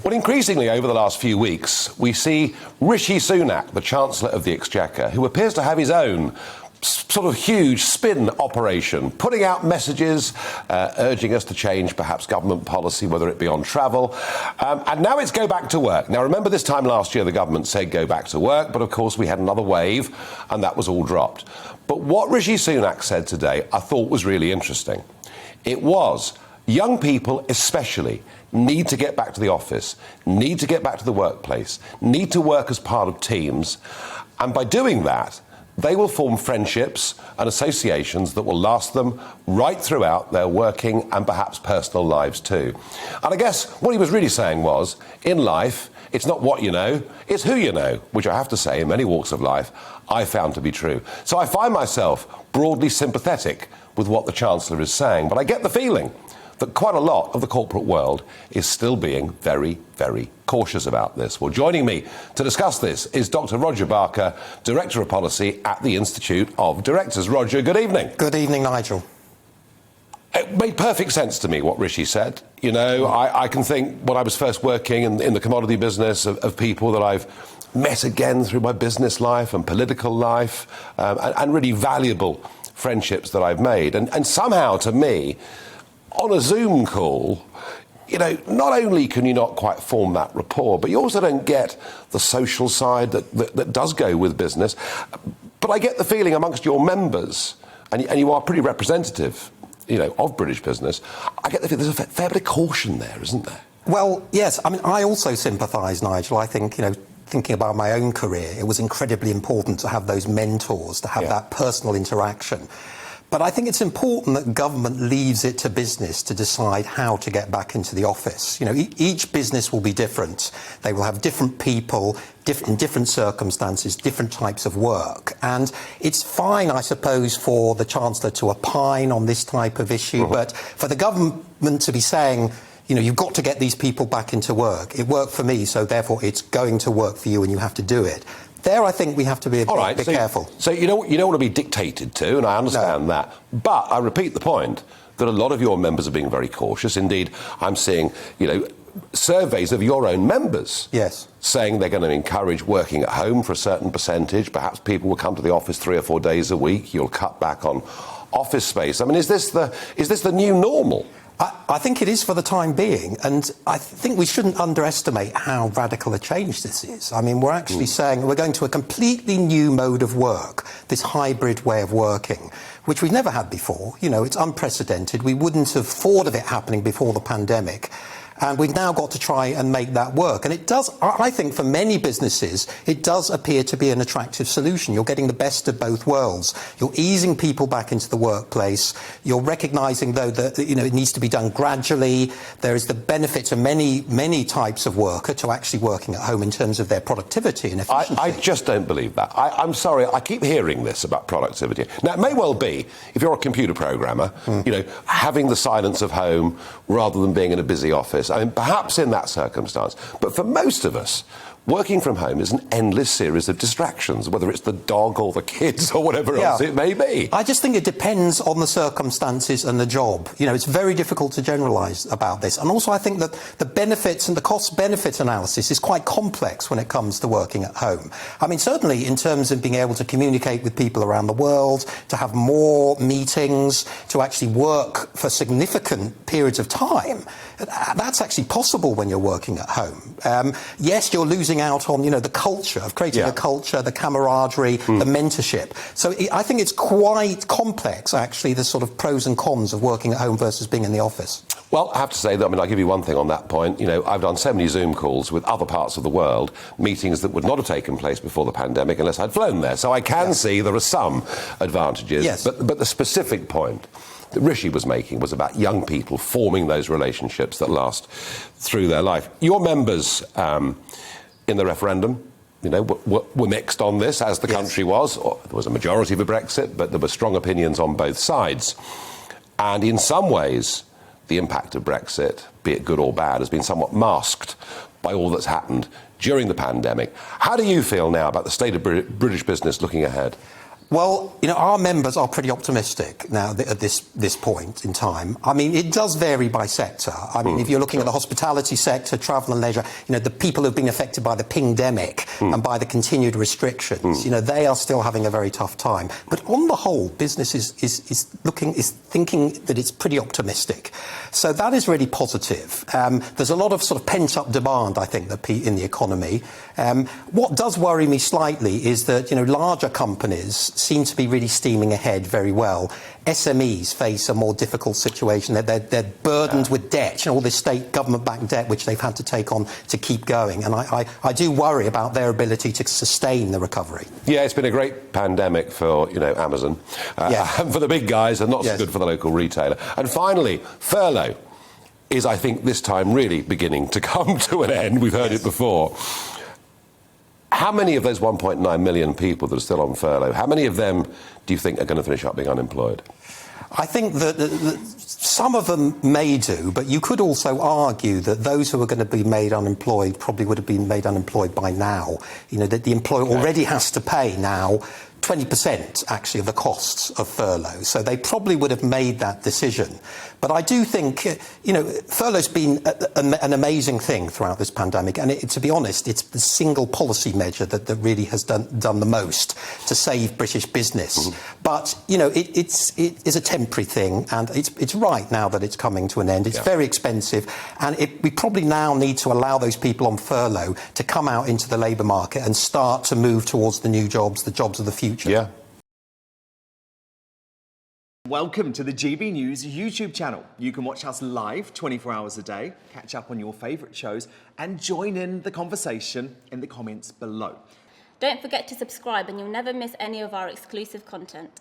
Well, increasingly over the last few weeks, we see Rishi Sunak, the Chancellor of the Exchequer, who appears to have his own sort of huge spin operation, putting out messages, urging us to change perhaps government policy, whether it be on travel. And now it's go back to work. Now, remember this time last year, the government said go back to work, but of course we had another wave and that was all dropped. But what Rishi Sunak said today, I thought was really interesting. It was young people especially need to get back to the office, need to get back to the workplace, need to work as part of teams. And by doing that, they will form friendships and associations that will last them right throughout their working and perhaps personal lives too. And I guess what he was really saying was, in life, it's not what you know, it's who you know, which I have to say, in many walks of life, I found to be true. So I find myself broadly sympathetic with what the Chancellor is saying, but I get the feeling that quite a lot of the corporate world is still being very, very cautious about this. Well, joining me to discuss this is Dr. Roger Barker, Director of Policy at the Institute of Directors. Roger, good evening. Good evening, Nigel. It made perfect sense to me what Rishi said. You know, I can think when I was first working in the commodity business of people that I've met again through my business life and political life and really valuable friendships that I've made. And somehow, to me, on a Zoom call, you know, not only can you not quite form that rapport, but you also don't get the social side that does go with business. But I get the feeling amongst your members, and you are pretty representative, you know, of British business, I get the feeling there's a fair bit of caution there, isn't there? Well, yes. I mean, I also sympathise, Nigel. I think, you know, thinking about my own career, it was incredibly important to have those mentors, to have that personal interaction. But I think it's important that government leaves it to business to decide how to get back into the office. You know, each business will be different. They will have different people, in different circumstances, different types of work. And it's fine, I suppose, for the Chancellor to opine on this type of issue, but for the government to be saying, you know, you've got to get these people back into work. It worked for me, so therefore it's going to work for you and you have to do it. There, I think we have to be a bit careful. So you don't want to be dictated to, and I understand that. But I repeat the point that a lot of your members are being very cautious. Indeed, I'm seeing, you know, surveys of your own members saying they're going to encourage working at home for a certain percentage. Perhaps people will come to the office 3 or 4 days a week. You'll cut back on office space. I mean, is this the new normal? I think it is for the time being, and I think we shouldn't underestimate how radical a change this is. I mean, we're actually saying we're going to a completely new mode of work, this hybrid way of working, which we've never had before. You know, it's unprecedented. We wouldn't have thought of it happening before the pandemic. And we've now got to try and make that work. And it does, I think, for many businesses, it does appear to be an attractive solution. You're getting the best of both worlds. You're easing people back into the workplace. You're recognising, though, that, you know, it needs to be done gradually. There is the benefit to many types of worker to actually working at home in terms of their productivity and efficiency. I just don't believe that. I'm sorry, I keep hearing this about productivity. Now, it may well be, if you're a computer programmer, you know, having the silence of home rather than being in a busy office. I mean, perhaps in that circumstance. But for most of us, working from home is an endless series of distractions, whether it's the dog or the kids or whatever else it may be. I just think it depends on the circumstances and the job. You know, it's very difficult to generalise about this. And also I think that the benefits and the cost-benefit analysis is quite complex when it comes to working at home. I mean, certainly in terms of being able to communicate with people around the world, to have more meetings, to actually work for significant periods of time, that's actually possible when you're working at home. Yes, you're losing out on, you know, the culture of creating a culture, the camaraderie, the mentorship. So I think it's quite complex, actually, the sort of pros and cons of working at home versus being in the office. Well, I have to say that, I mean, I'll give you one thing on that point. You know, I've done so many Zoom calls with other parts of the world, meetings that would not have taken place before the pandemic unless I'd flown there. So I can see there are some advantages. Yes. But the specific point that Rishi was making was about young people forming those relationships that last through their life. Your members in the referendum, you know, were mixed on this, as the country was. There was a majority for Brexit, but there were strong opinions on both sides. And in some ways, the impact of Brexit, be it good or bad, has been somewhat masked by all that's happened during the pandemic. How do you feel now about the state of British business looking ahead? Well, our members are pretty optimistic now at this point in time. I mean, it does vary by sector. I mean, if you're looking at the hospitality sector, travel and leisure, the people who've been affected by the pingdemic and by the continued restrictions, they are still having a very tough time. But on the whole, business is thinking that it's pretty optimistic. So that is really positive. There's a lot of sort of pent-up demand, I think, in the economy. What does worry me slightly is that, larger companies seem to be really steaming ahead very well. SMEs face a more difficult situation. They're burdened with debt, all this state government-backed debt which they've had to take on to keep going. And I do worry about their ability to sustain the recovery. Yeah, it's been a great pandemic for, Amazon. And for the big guys and not so good for the local retailer. And finally, furlough is, I think, this time really beginning to come to an end. We've heard it before. How many of those 1.9 million people that are still on furlough, how many of them do you think are going to finish up being unemployed? I think that some of them may do, but you could also argue that those who are going to be made unemployed probably would have been made unemployed by now. That the employer already has to pay now 20% actually of the costs of furlough. So they probably would have made that decision. But I do think, furlough's been an amazing thing throughout this pandemic. And to be honest, it's the single policy measure that really has done the most to save British business. But, it is a temporary thing. And it's right now that it's coming to an end. It's very expensive. And we probably now need to allow those people on furlough to come out into the labour market and start to move towards the new jobs, the jobs of the future. Yeah. Welcome to the GB News YouTube channel. You can watch us live 24 hours a day, catch up on your favourite shows and join in the conversation in the comments below. Don't forget to subscribe and you'll never miss any of our exclusive content.